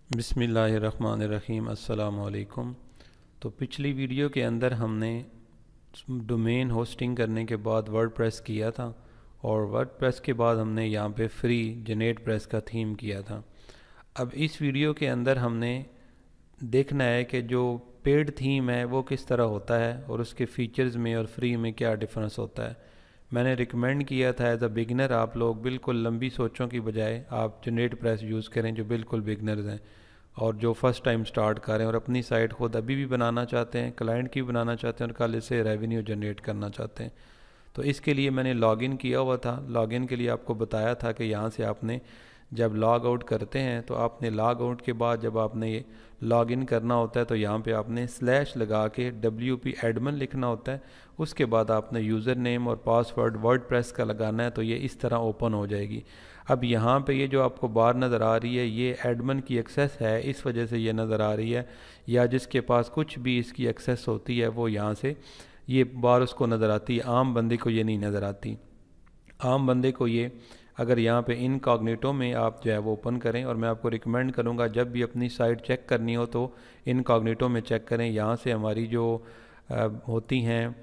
बिस्मिल्लाहिर्रहमानिर्रहीम अस्सलाम वालेकुम। तो पिछली वीडियो के अंदर हमने डोमेन होस्टिंग करने के बाद वर्डप्रेस किया था और वर्डप्रेस के बाद हमने यहाँ पे फ्री जनरेट प्रेस का थीम किया था। अब इस वीडियो के अंदर हमने देखना है कि जो पेड थीम है वो किस तरह होता है और उसके फीचर्स में और फ्री में क्या डिफरेंस होता है। मैंने रिकमेंड किया था एज अ बिगनर आप लोग बिल्कुल लंबी सोचों की बजाय आप जनरेट प्रेस यूज़ करें जो बिल्कुल बिगनर्स हैं और जो फर्स्ट टाइम स्टार्ट करें और अपनी साइट खुद अभी भी बनाना चाहते हैं, क्लाइंट की बनाना चाहते हैं और कल से रेवेन्यू जनरेट करना चाहते हैं। तो इसके लिए मैंने लॉगिन किया हुआ था। लॉगिन के लिए आपको बताया था कि यहाँ से आपने जब लॉग आउट करते हैं तो आपने लॉग आउट के बाद जब आपने ये लॉगिन करना होता है तो यहाँ पे आपने स्लैश लगा के WP एडमिन लिखना होता है। उसके बाद आपने यूज़र नेम और पासवर्ड वर्डप्रेस का लगाना है तो ये इस तरह ओपन हो जाएगी। अब यहाँ पे ये जो आपको बार नज़र आ रही है ये एडमिन की एक्सेस है, इस वजह से ये नज़र आ रही है, या जिसके पास कुछ भी इसकी एक्सेस होती है वो यहाँ से ये बार उसको नज़र आती है। आम बंदे को ये नहीं नज़र आती। आम बंदे को ये अगर यहाँ पे इनकॉग्निटो में आप जो है वो ओपन करें, और मैं आपको रिकमेंड करूँगा जब भी अपनी साइट चेक करनी हो तो इनकॉग्निटो में चेक करें। यहाँ से हमारी जो होती हैं,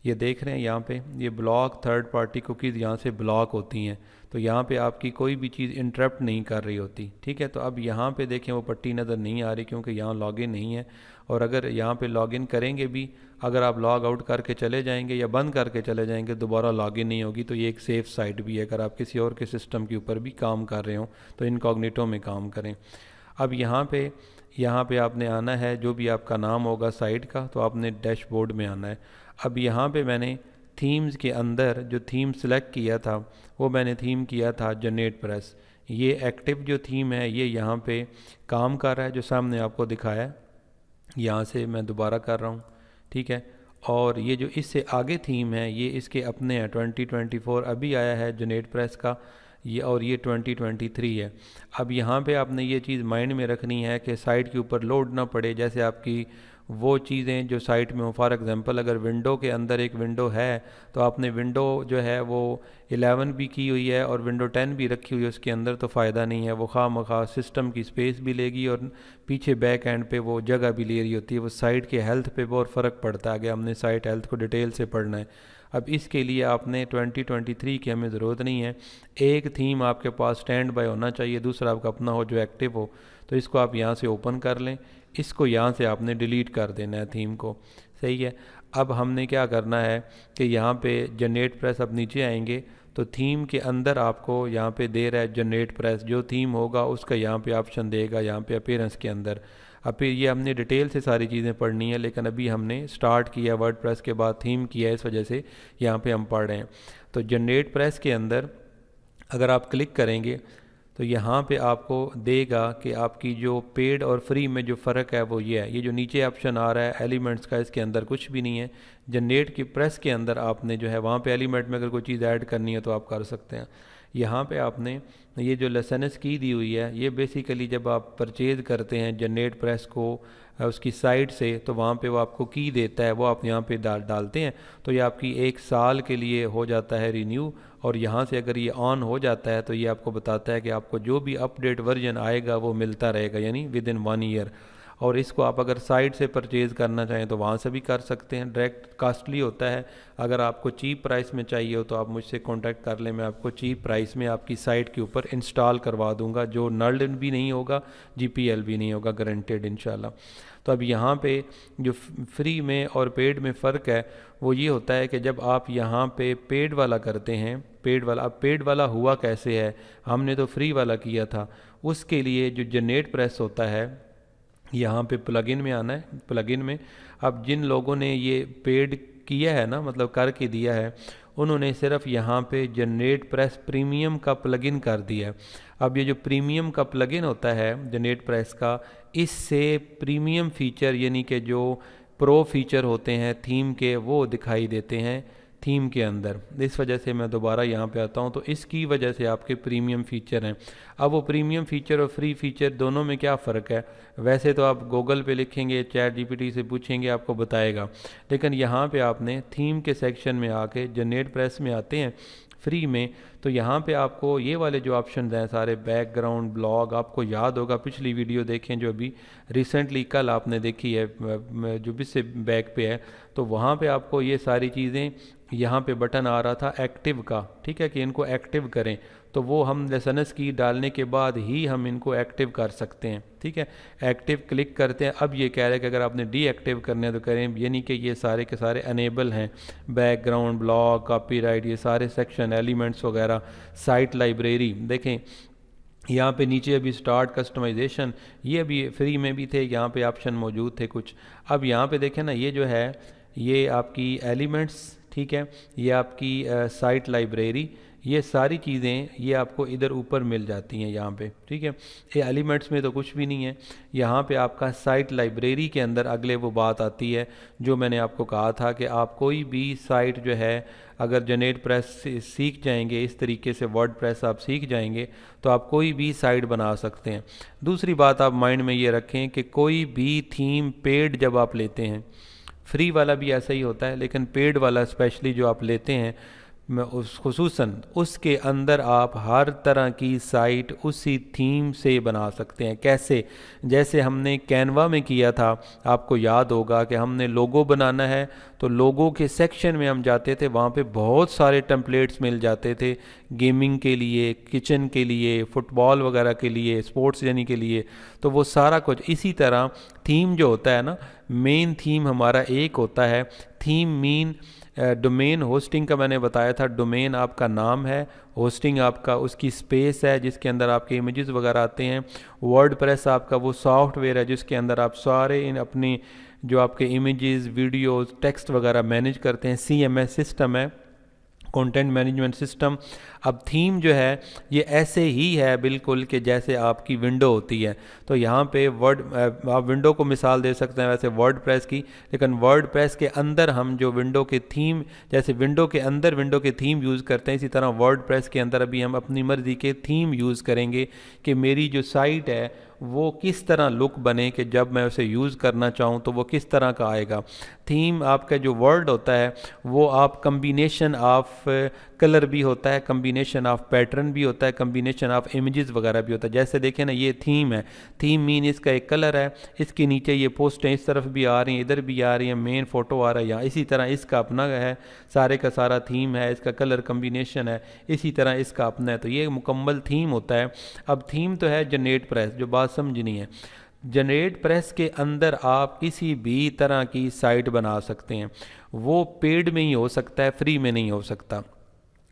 ये देख रहे हैं यहाँ पे ये ब्लॉक थर्ड पार्टी कुकीज़ यहाँ से ब्लॉक होती हैं, तो यहाँ पे आपकी कोई भी चीज़ इंटरप्ट नहीं कर रही होती। ठीक है, तो अब यहाँ पे देखें वो पट्टी नज़र नहीं आ रही क्योंकि यहाँ लॉगिन नहीं है। और अगर यहाँ पे लॉगिन करेंगे भी, अगर आप लॉग आउट करके चले जाएंगे या बंद करके चले जाएंगे दोबारा लॉगिन नहीं होगी। तो ये एक सेफ़ साइट भी है, अगर आप किसी और के सिस्टम के ऊपर भी काम कर रहे हो तो इनकॉग्निटो में काम करें। अब यहाँ पे आपने आना है, जो भी आपका नाम होगा साइट का तो आपने डैशबोर्ड में आना है। अब यहाँ पे मैंने थीम्स के अंदर जो थीम सेलेक्ट किया था वो मैंने थीम किया था जनरेट प्रेस। ये एक्टिव जो थीम है ये यहाँ पे काम कर रहा है, जो सामने आपको दिखाया है। यहाँ से मैं दोबारा कर रहा हूँ, ठीक है। और ये जो इससे आगे थीम है ये इसके अपने हैं, 2024 अभी आया है जनरेट प्रेस का ये, और ये 2023 है। अब यहाँ पे आपने ये चीज़ माइंड में रखनी है कि साइट के ऊपर लोड ना पड़े, जैसे आपकी वो चीज़ें जो साइट में हो। फॉर एग्जांपल अगर विंडो के अंदर एक विंडो है तो आपने विंडो जो है वो 11 भी की हुई है और विंडो 10 भी रखी हुई है उसके अंदर, तो फ़ायदा नहीं है। वो खामखा सिस्टम की स्पेस भी लेगी और पीछे बैक एंड पे वो जगह भी ले रही होती है। वो साइट के हेल्थ पे बहुत फ़र्क पड़ता है, कि हमने साइट हेल्थ को डिटेल से पढ़ना है। अब इसके लिए आपने 2023 की हमें ज़रूरत नहीं है। एक थीम आपके पास स्टैंड बाय होना चाहिए, दूसरा आपका अपना हो जो एक्टिव हो। तो इसको आप यहाँ से ओपन कर लें, इसको यहाँ से आपने डिलीट कर देना है थीम को, सही है। अब हमने क्या करना है कि यहाँ पे जनरेट प्रेस, अब नीचे आएंगे तो थीम के अंदर आपको यहाँ पे दे रहा है जनरेट प्रेस, जो थीम होगा उसका यहाँ पे ऑप्शन देगा, यहाँ पे अपीयरेंस के अंदर। अब फिर ये हमने डिटेल से सारी चीज़ें पढ़नी है, लेकिन अभी हमने स्टार्ट किया वर्डप्रेस के बाद थीम किया है, इस वजह से यहाँ पे हम पढ़ रहे हैं। तो जनरेट प्रेस के अंदर अगर आप क्लिक करेंगे तो यहाँ पे आपको देगा कि आपकी जो पेड और फ्री में जो फ़र्क है वो ये है। ये जो नीचे ऑप्शन आ रहा है एलिमेंट्स का, इसके अंदर कुछ भी नहीं है। जनरेट की प्रेस के अंदर आपने जो है वहाँ पे एलिमेंट में अगर कोई चीज़ ऐड करनी है तो आप कर सकते हैं। यहाँ पे आपने ये जो लेसनस की दी हुई है, ये बेसिकली जब आप परचेज़ करते हैं जनरेट प्रेस को उसकी साइट से, तो वहाँ पे वो आपको की देता है, वो आप यहाँ पे डालते हैं तो ये आपकी 1 साल के लिए हो जाता है रिन्यू। और यहाँ से अगर ये ऑन हो जाता है तो ये आपको बताता है कि आपको जो भी अपडेट वर्जन आएगा वो मिलता रहेगा, यानी विद इन 1 ईयर। और इसको आप अगर साइट से परचेज़ करना चाहें तो वहाँ से भी कर सकते हैं। डायरेक्ट कॉस्टली होता है, अगर आपको चीप प्राइस में चाहिए हो तो आप मुझसे कांटेक्ट कर लें, मैं आपको चीप प्राइस में आपकी साइट के ऊपर इंस्टॉल करवा दूंगा, जो नल्ड भी नहीं होगा, GPL भी नहीं होगा, गारंटेड इंशाल्लाह। तो अब यहाँ पे जो फ्री में और पेड में फ़र्क है वो ये होता है कि जब आप यहाँ पे पेड वाला करते हैं, पेड वाला, अब पेड वाला हुआ कैसे है, हमने तो फ्री वाला किया था। उसके लिए जो जनरेट प्रेस होता है यहाँ पे प्लगइन में आना है। प्लगइन में अब जिन लोगों ने ये पेड किया है ना, मतलब करके दिया है, उन्होंने सिर्फ यहाँ पे जनरेट प्रेस प्रीमियम का प्लगइन कर दिया है। अब ये जो प्रीमियम का प्लगइन होता है जनरेट प्रेस का, इससे प्रीमियम फीचर यानी कि जो प्रो फीचर होते हैं थीम के वो दिखाई देते हैं थीम के अंदर। इस वजह से मैं दोबारा यहाँ पे आता हूँ, तो इसकी वजह से आपके प्रीमियम फ़ीचर हैं। अब वो प्रीमियम फ़ीचर और फ्री फ़ीचर दोनों में क्या फ़र्क है, वैसे तो आप गूगल पे लिखेंगे, चैट GPT से पूछेंगे, आपको बताएगा। लेकिन यहाँ पे आपने थीम के सेक्शन में आके जनरेट प्रेस में आते हैं, फ्री में। तो यहाँ पे आपको ये वाले जो ऑप्शन हैं सारे, बैकग्राउंड, ब्लॉग, आपको याद होगा पिछली वीडियो देखें जो अभी रिसेंटली कल आपने देखी है, जो भी से बैक पे है, तो वहाँ पे आपको ये सारी चीज़ें, यहाँ पे बटन आ रहा था एक्टिव का, ठीक है, कि इनको एक्टिव करें। तो वो हम लेसनस की डालने के बाद ही हम इनको एक्टिव कर सकते हैं, ठीक है। एक्टिव क्लिक करते हैं। अब ये कह रहे हैं कि अगर आपने डीएक्टिव करने हैं तो करें, यानी कि ये सारे के सारे अनेबल हैं, बैकग्राउंड, ब्लॉग, कॉपीराइट, ये सारे सेक्शन, एलिमेंट्स वगैरह, साइट लाइब्रेरी। देखें यहाँ पे नीचे अभी स्टार्ट कस्टमाइजेशन, ये अभी फ्री में भी थे, यहाँ पे ऑप्शन मौजूद थे कुछ। अब यहाँ पे देखें ना, ये जो है ये आपकी एलिमेंट्स, ठीक है, ये आपकी साइट लाइब्रेरी, ये सारी चीज़ें ये आपको इधर ऊपर मिल जाती हैं यहाँ पे, ठीक है। ये एलिमेंट्स में तो कुछ भी नहीं है। यहाँ पे आपका साइट लाइब्रेरी के अंदर अगले वो बात आती है जो मैंने आपको कहा था कि आप कोई भी साइट जो है अगर जेनेट प्रेस सीख जाएंगे, इस तरीके से वर्ड प्रेस आप सीख जाएंगे तो आप कोई भी साइट बना सकते हैं। दूसरी बात आप माइंड में ये रखें कि कोई भी थीम पेड जब आप लेते हैं, फ्री वाला भी ऐसा ही होता है, लेकिन पेड वाला स्पेशली जो आप लेते हैं उस खुसूसन उसके अंदर आप हर तरह की साइट उसी थीम से बना सकते हैं। कैसे? जैसे हमने कैनवा में किया था, आपको याद होगा कि हमने लोगो बनाना है तो लोगो के सेक्शन में हम जाते थे, वहाँ पे बहुत सारे टेम्पलेट्स मिल जाते थे, गेमिंग के लिए, किचन के लिए, फुटबॉल वगैरह के लिए, स्पोर्ट्स यानी के लिए, तो वो सारा कुछ। इसी तरह थीम जो होता है ना, मेन थीम हमारा एक होता है, थीम मीन डोमेन होस्टिंग का मैंने बताया था, डोमेन आपका नाम है, होस्टिंग आपका उसकी स्पेस है जिसके अंदर आपके इमेजेस वगैरह आते हैं, वर्ड प्रेस आपका वो सॉफ्टवेयर है जिसके अंदर आप सारे इन अपनी जो आपके इमेजेस, वीडियोस, टेक्स्ट वगैरह मैनेज करते हैं। CMS सिस्टम है, कंटेंट मैनेजमेंट सिस्टम। अब थीम जो है ये ऐसे ही है बिल्कुल कि जैसे आपकी विंडो होती है। तो यहाँ पे वर्ड, आप विंडो को मिसाल दे सकते हैं वैसे वर्ड प्रेस की, लेकिन वर्ड प्रेस के अंदर हम जो विंडो के थीम, जैसे विंडो के अंदर विंडो के थीम यूज़ करते हैं, इसी तरह वर्ड प्रेस के अंदर अभी हम अपनी मर्ज़ी के थीम यूज़ करेंगे कि मेरी जो साइट है वो किस तरह लुक बने कि जब मैं उसे यूज़ करना चाहूँ तो वो किस तरह का आएगा। थीम आपका जो वर्ड होता है वो आप कम्बिनेशन ऑफ कलर भी होता है, कम्बिनेशन ऑफ पैटर्न भी होता है, कम्बिनेशन ऑफ इमेजेस वगैरह भी होता है। जैसे देखें ना, ये थीम है, थीम मीन इसका एक कलर है, इसके नीचे ये पोस्टें इस तरफ भी आ रही हैं, इधर भी आ रही हैं, मेन फ़ोटो आ रहा है यहाँ, इसी तरह इसका अपना है, सारे का सारा थीम है, इसका कलर कम्बिनेशन है, इसी तरह इसका अपना है। तो ये मुकम्मल थीम होता है। अब थीम तो है जेनेट प्रेस, जो बात समझनी है, जेनेट प्रेस के अंदर आप किसी भी तरह की साइट बना सकते हैं, वो पेड में ही हो सकता है, फ्री में नहीं हो सकता।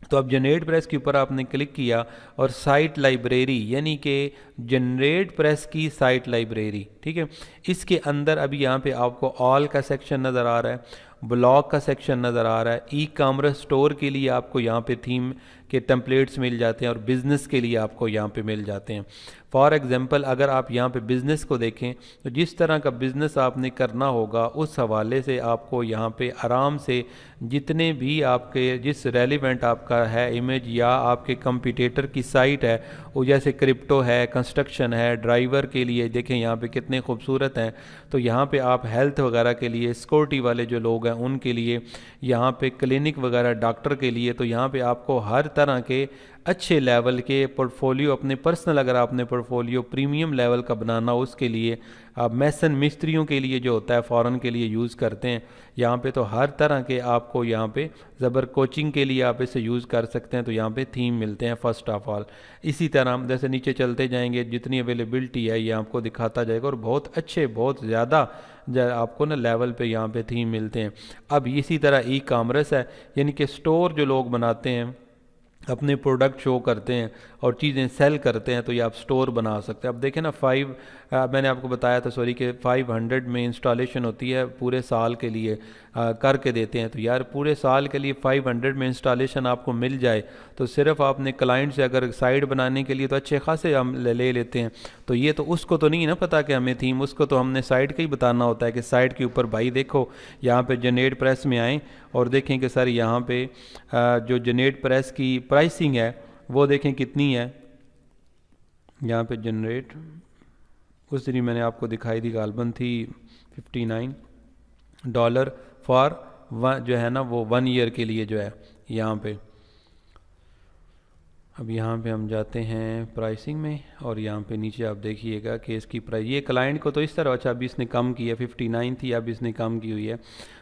तो अब जनरेट प्रेस के ऊपर आपने क्लिक किया और साइट लाइब्रेरी, यानी कि जनरेट प्रेस की साइट लाइब्रेरी, ठीक है, इसके अंदर अभी यहाँ पे आपको ऑल का सेक्शन नज़र आ रहा है, ब्लॉग का सेक्शन नज़र आ रहा है, ई कॉमर्स स्टोर के लिए आपको यहाँ पे थीम के टेम्पलेट्स मिल जाते हैं और बिज़नेस के लिए आपको यहाँ पे मिल जाते हैं। फॉर एग्ज़ाम्पल अगर आप यहाँ पे बिज़नेस को देखें तो जिस तरह का बिज़नेस आपने करना होगा उस हवाले से आपको यहाँ पे आराम से जितने भी आपके जिस रेलिवेंट आपका है इमेज या आपके कंपटीटर की साइट है, वो जैसे क्रिप्टो है, कंस्ट्रक्शन है, ड्राइवर के लिए देखें यहाँ पे कितने खूबसूरत हैं। तो यहाँ पे आप हेल्थ वगैरह के लिए, सिक्योरिटी वाले जो लोग हैं उनके लिए, यहाँ पे क्लिनिक वगैरह, डॉक्टर के लिए, तो यहाँ पे आपको हर तरह के अच्छे लेवल के पोर्टफोलियो, अपने पर्सनल अगर आपने पोर्टफोलियो प्रीमियम लेवल का बनाना हो उसके लिए, आप मैसन मिस्त्रियों के लिए जो होता है फ़ॉरन के लिए यूज़ करते हैं, यहाँ पे तो हर तरह के आपको यहाँ पे ज़बर कोचिंग के लिए आप इसे यूज़ कर सकते हैं। तो यहाँ पे थीम मिलते हैं फर्स्ट ऑफ ऑल। इसी तरह जैसे नीचे चलते जाएंगे जितनी अवेलेबिलिटी है ये आपको दिखाता जाएगा और बहुत अच्छे, बहुत ज़्यादा आपको ना लेवल पे यहाँ पे थीम मिलते हैं। अब इसी तरह ई कॉमर्स है, यानी कि स्टोर जो लोग बनाते हैं, अपने प्रोडक्ट शो करते हैं और चीज़ें सेल करते हैं, तो ये आप स्टोर बना सकते हैं। अब देखें ना, मैंने आपको बताया था सॉरी कि 500 में इंस्टॉलेशन होती है पूरे साल के लिए, करके देते हैं। तो यार पूरे साल के लिए 500 में इंस्टॉलेशन आपको मिल जाए तो सिर्फ आपने क्लाइंट से अगर साइट बनाने के लिए तो अच्छे खासे हम ले लेते हैं। तो ये तो उसको तो नहीं ना पता कि हमें थीम, उसको तो हमने साइट का ही बताना होता है कि साइट के ऊपर भाई देखो यहाँ पे जेनेट प्रेस में आएँ और देखें कि सर यहाँ पे जो जेनेट प्रेस की प्राइसिंग है वो देखें कितनी है। यहाँ पे जनरेट उस दिन मैंने आपको दिखाई थी, गालबन थी $59 फॉर जो है ना वो 1 ईयर के लिए जो है यहाँ पे। अब यहाँ पे हम जाते हैं प्राइसिंग में और यहाँ पे नीचे आप देखिएगा कि इसकी प्राइस, ये क्लाइंट को तो इस तरह, अच्छा अभी इसने कम की है, 59 थी अब इसने कम की हुई है,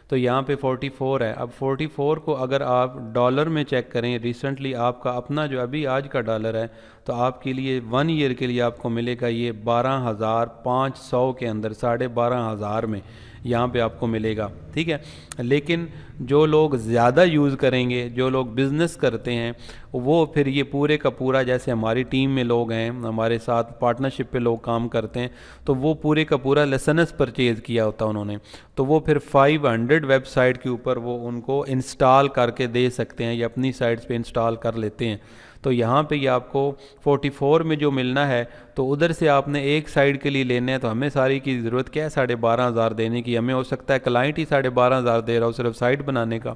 तो यहाँ पे 44 है। अब 44 को अगर आप डॉलर में चेक करें, रिसेंटली आपका अपना जो अभी आज का डॉलर है, तो आपके लिए 1 ईयर के लिए आपको मिलेगा ये 12,500 के अंदर, 12,500 में यहाँ पे आपको मिलेगा, ठीक है। लेकिन जो लोग ज़्यादा यूज़ करेंगे, जो लोग बिज़नेस करते हैं, वो फिर ये पूरे का पूरा, जैसे हमारी टीम में लोग हैं, हमारे साथ पार्टनरशिप पे लोग काम करते हैं, तो वो पूरे का पूरा लाइसेंस परचेज़ किया होता है उन्होंने, तो वो फिर 500 वेबसाइट के ऊपर वो उनको इंस्टॉल करके दे सकते हैं या अपनी साइट्स पे इंस्टॉल कर लेते हैं। तो यहाँ पे ये आपको 44 में जो मिलना है, तो उधर से आपने एक साइड के लिए लेने हैं, तो हमें सारी की ज़रूरत क्या है 12,500 देने की, हमें हो सकता है क्लाइंट ही 12,500 दे रहा हो सिर्फ साइट बनाने का,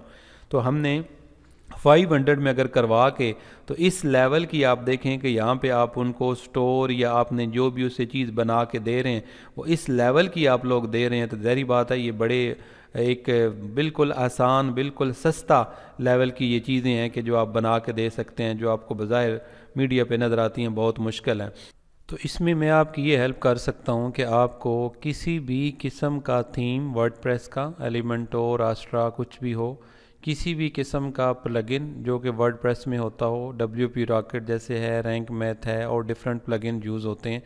तो हमने 500 में अगर करवा के, तो इस लेवल की आप देखें कि यहाँ पे आप उनको स्टोर या आपने जो भी उससे चीज़ बना के दे रहे हैं वो इस लेवल की आप लोग दे रहे हैं, तो ज़ाहिर बात है ये बड़े एक बिल्कुल आसान, बिल्कुल सस्ता लेवल की ये चीज़ें हैं कि जो आप बना के दे सकते हैं, जो आपको बज़ाहिर मीडिया पे नज़र आती हैं बहुत मुश्किल है। तो इसमें मैं आपकी ये हेल्प कर सकता हूँ कि आपको किसी भी किस्म का थीम, वर्डप्रेस का, एलिमेंटो, रास्ट्रा, कुछ भी हो, किसी भी किस्म का प्लगइन जो कि वर्डप्रेस में होता हो, WP रॉकेट जैसे है, रैंक मैथ है और डिफरेंट प्लगइन यूज़ होते हैं,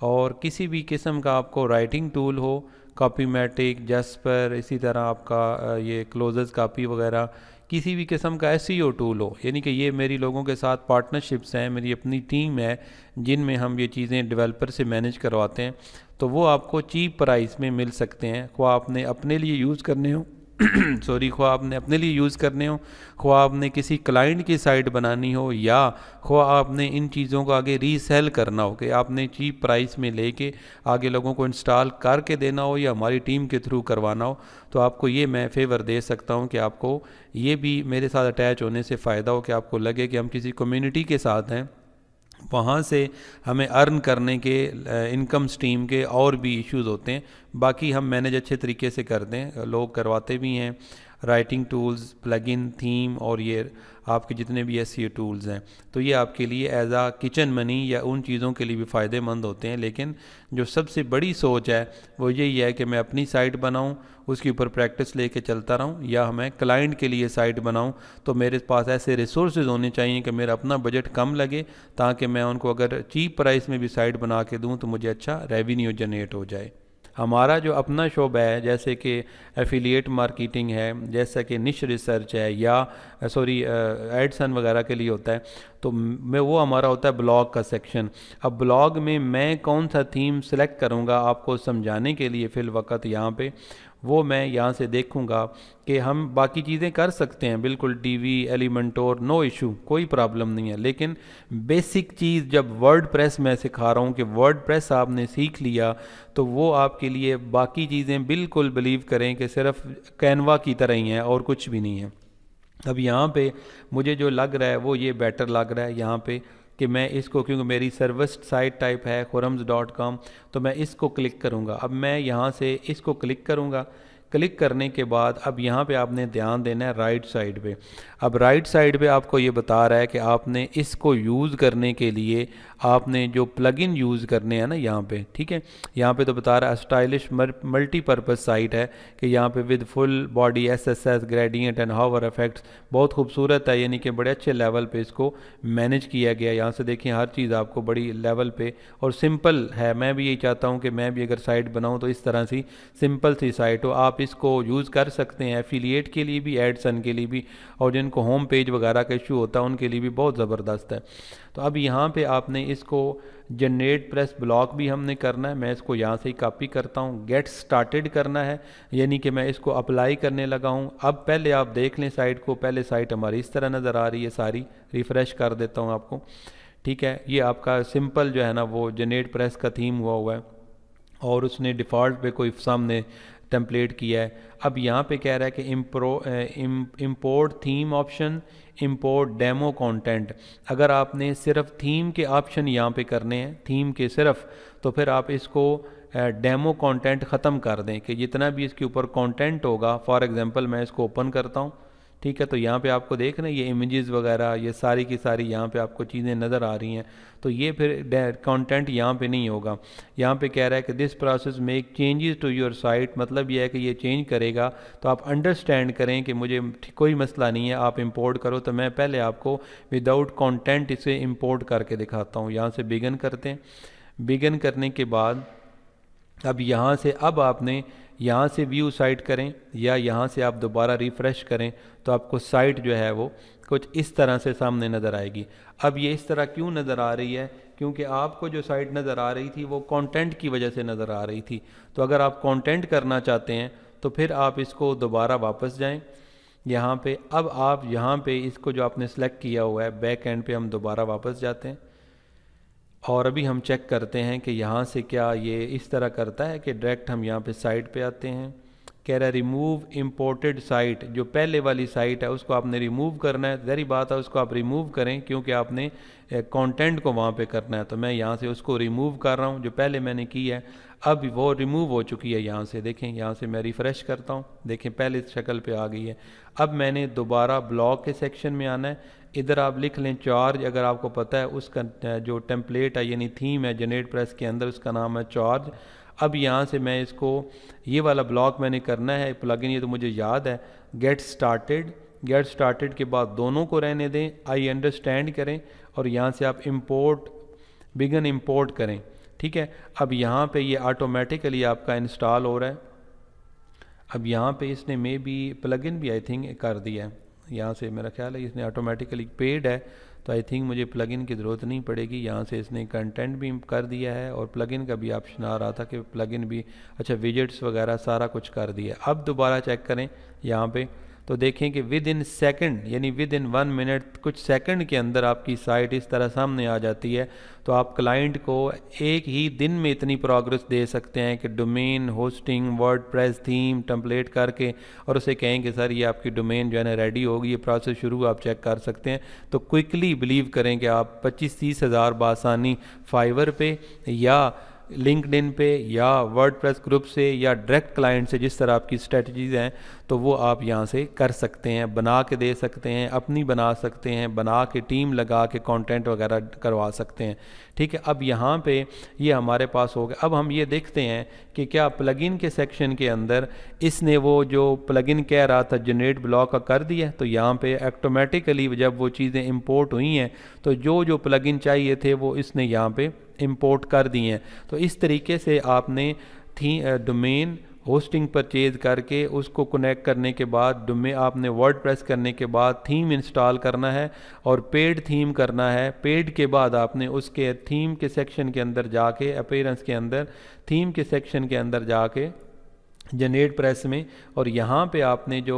और किसी भी किस्म का आपको राइटिंग टूल हो, कॉपीमेटिक, जस्पर, इसी तरह आपका ये क्लोजर्स कॉपी वगैरह, किसी भी किस्म का SEO टूल हो, यानी कि ये मेरी लोगों के साथ पार्टनरशिप्स हैं, मेरी अपनी टीम है जिनमें हम ये चीज़ें डेवलपर से मैनेज करवाते हैं, तो वो आपको चीप प्राइस में मिल सकते हैं, ख्वाह आपने अपने लिए यूज़ करने हो सॉरी, ख्वाह आपने अपने लिए यूज़ करने हो, ख्वाह आपने किसी क्लाइंट की साइट बनानी हो, या ख्वाह आपने इन चीज़ों को आगे रीसेल करना हो कि आपने चीप प्राइस में लेके आगे लोगों को इंस्टॉल करके देना हो या हमारी टीम के थ्रू करवाना हो, तो आपको ये मैं फेवर दे सकता हूँ कि आपको ये भी मेरे साथ अटैच होने से फ़ायदा हो कि आपको लगे कि हम किसी कम्युनिटी के साथ हैं, वहाँ से हमें अर्न करने के इनकम स्ट्रीम के और भी इश्यूज़ होते हैं, बाकी हम मैनेज अच्छे तरीके से करते हैं, लोग करवाते भी हैं, राइटिंग टूल्स, प्लगइन, थीम और ये आपके जितने भी SEO टूल्स हैं, तो ये आपके लिए एज आ किचन मनी या उन चीज़ों के लिए भी फ़ायदेमंद होते हैं। लेकिन जो सबसे बड़ी सोच है वो यही है कि मैं अपनी साइट बनाऊं, उसके ऊपर प्रैक्टिस लेके चलता रहूं, या मैं क्लाइंट के लिए साइट बनाऊं, तो मेरे पास ऐसे रिसोर्सेज होने चाहिए कि मेरा अपना बजट कम लगे, ताकि मैं उनको अगर चीप प्राइस में भी साइट बना के दूँ तो मुझे अच्छा रेवेन्यू जनरेट हो जाए। हमारा जो अपना शोबा है, जैसे कि एफिलिएट मार्केटिंग है, जैसा कि निश रिसर्च है, या सॉरी एडसन वगैरह के लिए होता है, तो मैं वो हमारा होता है ब्लॉग का सेक्शन। अब ब्लॉग में मैं कौन सा थीम सेलेक्ट करूँगा आपको समझाने के लिए फ़िल वक़्त यहाँ पे, वो मैं यहाँ से देखूँगा कि हम बाकी चीज़ें कर सकते हैं बिल्कुल, DV, एलिमेंटोर, नो इशू, कोई प्रॉब्लम नहीं है, लेकिन बेसिक चीज़ जब वर्डप्रेस मैं सिखा रहा हूँ कि वर्डप्रेस आपने सीख लिया तो वो आपके लिए बाकी चीज़ें बिल्कुल बिलीव करें कि सिर्फ कैनवा की तरह ही हैं और कुछ भी नहीं है। अब यहाँ पे मुझे जो लग रहा है वो ये बेटर लग रहा है यहाँ पे कि मैं इसको, क्योंकि मेरी सर्विस साइट टाइप है khurrams.com, तो मैं इसको क्लिक करूँगा। अब मैं यहाँ से इसको क्लिक करूँगा, क्लिक करने के बाद अब यहाँ पे आपने ध्यान देना है राइट साइड पे। अब राइट साइड पे आपको ये बता रहा है कि आपने इसको यूज़ करने के लिए आपने जो प्लगइन यूज़ करने हैं ना यहाँ पे, ठीक है, यहाँ पे तो बता रहा है स्टाइलिश मल्टीपर्पज़ साइट है कि यहाँ पे with full body SSS gradient and hover effects, बहुत खूबसूरत है, यानी कि बड़े अच्छे लेवल पे इसको मैनेज किया गया। यहाँ से देखिए हर चीज़ आपको बड़ी लेवल पे और सिंपल है। मैं भी यही चाहता हूँ कि मैं भी अगर साइट बनाऊँ तो इस तरह सी सिंपल सी साइट हो, आप इसको यूज़ कर सकते हैं एफिलिएट के लिए भी, एडसन के लिए भी, और जिनको होम पेज वगैरह का इशू होता है उनके लिए भी बहुत ज़बरदस्त है। तो अब यहाँ पे आपने इसको जनरेट प्रेस ब्लॉक भी हमने करना है, मैं इसको यहाँ से ही कॉपी करता हूँ, गेट स्टार्टेड करना है, यानी कि मैं इसको अप्लाई करने लगा हूँ। अब पहले आप देख लें साइट को, पहले साइट हमारी इस तरह नज़र आ रही है सारी, रिफ़्रेश कर देता हूँ आपको, ठीक है। ये आपका सिंपल जो है ना वो जनरेट प्रेस का थीम हुआ है और उसने डिफ़ॉल्ट पे कोई सामने टेम्पलेट किया है। अब यहाँ पे कह रहा है कि import theme option, import demo content. अगर आपने सिर्फ थीम के ऑप्शन यहाँ पे करने हैं, थीम के सिर्फ, तो फिर आप इसको डेमो कंटेंट ख़त्म कर दें कि जितना भी इसके ऊपर कंटेंट होगा, फॉर एग्जांपल मैं इसको ओपन करता हूँ, ठीक है। तो यहाँ पे आपको देख रहे हैं ये इमेजेस वगैरह ये सारी की सारी यहाँ पे आपको चीज़ें नज़र आ रही हैं। तो ये फिर कंटेंट यहाँ पे नहीं होगा। यहाँ पे कह रहा है कि this process make changes to your site, मतलब ये है कि ये चेंज करेगा। तो आप अंडरस्टैंड करें कि मुझे कोई मसला नहीं है, आप इंपोर्ट करो। तो मैं पहले आपको विदाउट कंटेंट इसे इंपोर्ट करके दिखाता हूँ। यहाँ से बिगिन करते हैं। बिगिन करने के बाद अब यहाँ से अब आपने यहाँ से व्यू साइट करें या यहाँ से आप दोबारा रिफ़्रेश करें तो आपको साइट जो है वो कुछ इस तरह से सामने नज़र आएगी। अब ये इस तरह क्यों नज़र आ रही है? क्योंकि आपको जो साइट नज़र आ रही थी वो कंटेंट की वजह से नज़र आ रही थी। तो अगर आप कंटेंट करना चाहते हैं तो फिर आप इसको दोबारा वापस जाएं यहाँ पे। अब आप यहाँ पे इसको जो आपने सेलेक्ट किया हुआ है बैक एंड पे हम दोबारा वापस जाते हैं और अभी हम चेक करते हैं कि यहाँ से क्या ये इस तरह करता है कि डायरेक्ट हम यहाँ पे साइट पे आते हैं। कह रहा है रिमूव इम्पोर्टेड साइट, जो पहले वाली साइट है उसको आपने रिमूव करना है। ज़री बात है उसको आप रिमूव करें क्योंकि आपने कंटेंट को वहाँ पे करना है। तो मैं यहाँ से उसको रिमूव कर रहा हूँ जो पहले मैंने की है। अब वो रिमूव हो चुकी है यहाँ से। देखें यहाँ से मैं रिफ़्रेश करता हूँ, देखें पहले शक्ल पे आ गई है। अब मैंने दोबारा ब्लॉग के सेक्शन में आना है। इधर आप लिख लें चार्ज, अगर आपको पता है उसका जो टेम्पलेट है यानी थीम है जेनेरेट प्रेस के अंदर उसका नाम है चार्ज। अब यहाँ से मैं इसको ये वाला ब्लॉक मैंने करना है प्लगइन, ये तो मुझे याद है। गेट स्टार्टेड के बाद दोनों को रहने दें, आई अंडरस्टैंड करें और यहाँ से आप इंपोर्ट बिगन इंपोर्ट करें। ठीक है। अब यहाँ पे ये ऑटोमेटिकली आपका इंस्टॉल हो रहा है। अब यहाँ पे इसने मे बी प्लगइन भी आई थिंक कर दिया है। यहाँ से मेरा ख्याल है इसने ऑटोमेटिकली पेड है तो आई थिंक मुझे प्लगइन की ज़रूरत नहीं पड़ेगी। यहाँ से इसने कंटेंट भी कर दिया है और प्लगइन का भी ऑप्शन आ रहा था कि प्लगइन भी अच्छा विजेट्स वगैरह सारा कुछ कर दिया। अब दोबारा चेक करें यहाँ पे तो देखें कि विद इन सेकंड यानी विद इन 1 मिनट कुछ सेकंड के अंदर आपकी साइट इस तरह सामने आ जाती है। तो आप क्लाइंट को एक ही दिन में इतनी प्रोग्रेस दे सकते हैं कि domain hosting WordPress theme template करके और उसे कहें कि सर ये आपकी डोमेन जो है ना रेडी होगी, ये प्रोसेस शुरू आप चेक कर सकते हैं। तो क्विकली बिलीव करें कि आप 25-30 हज़ार बासानी फाइवर पे या लिंक्डइन पे या वर्डप्रेस ग्रुप से या डायरेक्ट क्लाइंट से, जिस तरह आपकी स्ट्रेटजीज़ हैं तो वो आप यहाँ से कर सकते हैं, बना के दे सकते हैं, अपनी बना सकते हैं, बना के टीम लगा के कंटेंट वगैरह करवा सकते हैं। ठीक है। अब यहाँ पे ये हमारे पास हो गया। अब हम ये देखते हैं कि क्या प्लगइन के सेक्शन के अंदर इसने वो जो प्लगइन कह रहा था जनरेट ब्लॉक का कर दिया। तो यहाँ पे ऑटोमेटिकली जब वो चीज़ें इंपोर्ट हुई हैं तो जो जो प्लगइन चाहिए थे वो इसने यहाँ पे इंपोर्ट कर दिए हैं। तो इस तरीके से आपने डोमेन होस्टिंग परचेज करके उसको कनेक्ट करने के बाद आपने वर्डप्रेस करने के बाद थीम इंस्टॉल करना है और पेड थीम करना है। पेड के बाद आपने उसके थीम के सेक्शन के अंदर जाके अपीयरेंस के अंदर थीम के सेक्शन के अंदर जाके जनरेट प्रेस में और यहाँ पे आपने जो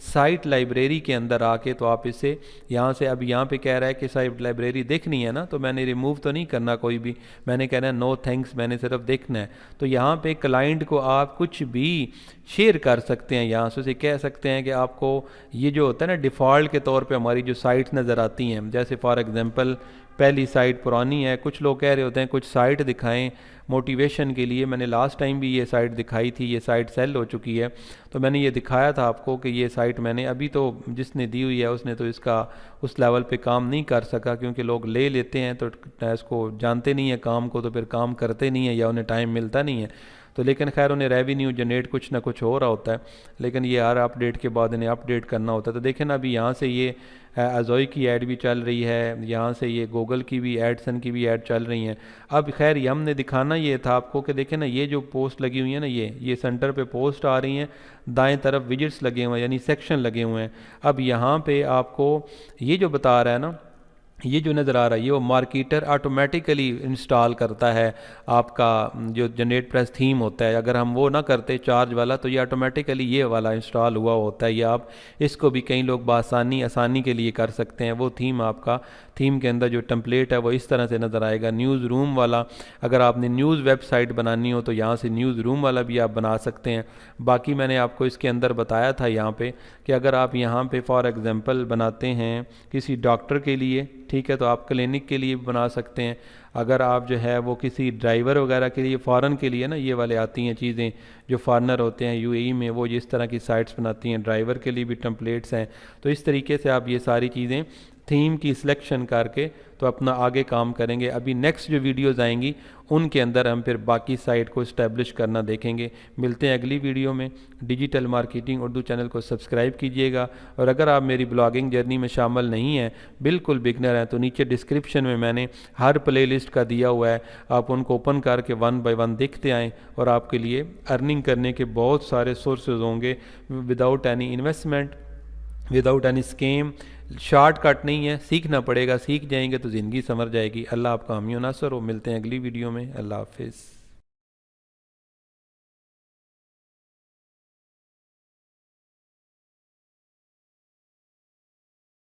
साइट लाइब्रेरी के अंदर आके तो आप इसे यहाँ से अब यहाँ पे कह रहा है कि साइट लाइब्रेरी देखनी है ना, तो मैंने रिमूव तो नहीं करना कोई भी, मैंने कहना है नो थैंक्स, मैंने सिर्फ देखना है। तो यहाँ पे क्लाइंट को आप कुछ भी शेयर कर सकते हैं। यहाँ से उसे कह सकते हैं कि आपको ये जो होता है ना डिफ़ॉल्ट के तौर पे हमारी जो साइट्स नज़र आती हैं, जैसे फॉर एग्जांपल पहली साइट पुरानी है, कुछ लोग कह रहे होते हैं कुछ साइट दिखाएं मोटिवेशन के लिए। मैंने लास्ट टाइम भी ये साइट दिखाई थी, ये साइट सेल हो चुकी है। तो मैंने ये दिखाया था आपको कि ये साइट मैंने अभी तो जिसने दी हुई है उसने तो इसका उस लेवल पे काम नहीं कर सका, क्योंकि लोग ले लेते हैं तो इसको जानते नहीं है काम को, तो फिर काम करते नहीं है या उन्हें टाइम मिलता नहीं है। तो लेकिन खैर उन्हें रेवेन्यू जनरेट कुछ ना कुछ हो रहा होता है, लेकिन ये हर अपडेट के बाद इन्हें अपडेट करना होता है। तो देखें ना अभी यहाँ से ये अजोई की ऐड भी चल रही है, यहाँ से ये गूगल की भी एडसन की भी ऐड चल रही हैं। अब खैर ये हमने दिखाना ये था आपको कि देखें ना ये जो पोस्ट लगी हुई है ना, ये सेंटर पे पोस्ट आ रही हैं, दाएं तरफ विजिट्स लगे हुए हैं यानी सेक्शन लगे हुए हैं। अब यहाँ पे आपको ये जो बता रहा है ना, ये जो नज़र आ रहा है ये वो मार्केटर ऑटोमेटिकली इंस्टॉल करता है आपका जो जनरेट प्रेस थीम होता है। अगर हम वो ना करते चार्ज वाला तो ये ऑटोमेटिकली ये वाला इंस्टॉल हुआ होता है। या आप इसको भी कई लोग आसानी के लिए कर सकते हैं। वो थीम आपका थीम के अंदर जो टेम्पलेट है वो इस तरह से नज़र आएगा। न्यूज़ रूम वाला अगर आपने न्यूज़ वेबसाइट बनानी हो तो यहाँ से न्यूज़ रूम वाला भी आप बना सकते हैं। बाकी मैंने आपको इसके अंदर बताया था यहाँ पे कि अगर आप यहाँ पे फॉर एग्ज़ाम्पल बनाते हैं किसी डॉक्टर के लिए, ठीक है, तो आप क्लिनिक के लिए भी बना सकते हैं। अगर आप जो है वो किसी ड्राइवर वगैरह के लिए, फ़ॉरेन के लिए ना ये वाले आती हैं चीज़ें, जो फॉरनर होते हैं यूएई में, वो इस तरह की साइट्स बनाती हैं, ड्राइवर के लिए भी टेम्पलेट्स हैं। तो इस तरीके से आप ये सारी चीज़ें थीम की सिलेक्शन करके तो अपना आगे काम करेंगे। अभी नेक्स्ट जो वीडियोज़ आएंगी उनके अंदर हम फिर बाकी साइट को इस्टेब्लिश करना देखेंगे। मिलते हैं अगली वीडियो में। डिजिटल मार्केटिंग उर्दू चैनल को सब्सक्राइब कीजिएगा, और अगर आप मेरी ब्लॉगिंग जर्नी में शामिल नहीं हैं, बिल्कुल बिगनर हैं, तो नीचे डिस्क्रिप्शन में मैंने हर प्लेलिस्ट का दिया हुआ है, आप उनको ओपन करके 1 बाय 1 देखते आएँ, और आपके लिए अर्निंग करने के बहुत सारे सोर्सेज होंगे without any investment, without any scheme. Shortcut नहीं है, सीखना पड़ेगा, सीख जाएंगे तो ज़िंदगी संवर जाएगी। अल्लाह आपका हामी नासर हो। मिलते हैं अगली वीडियो में। अल्लाह हाफिज़।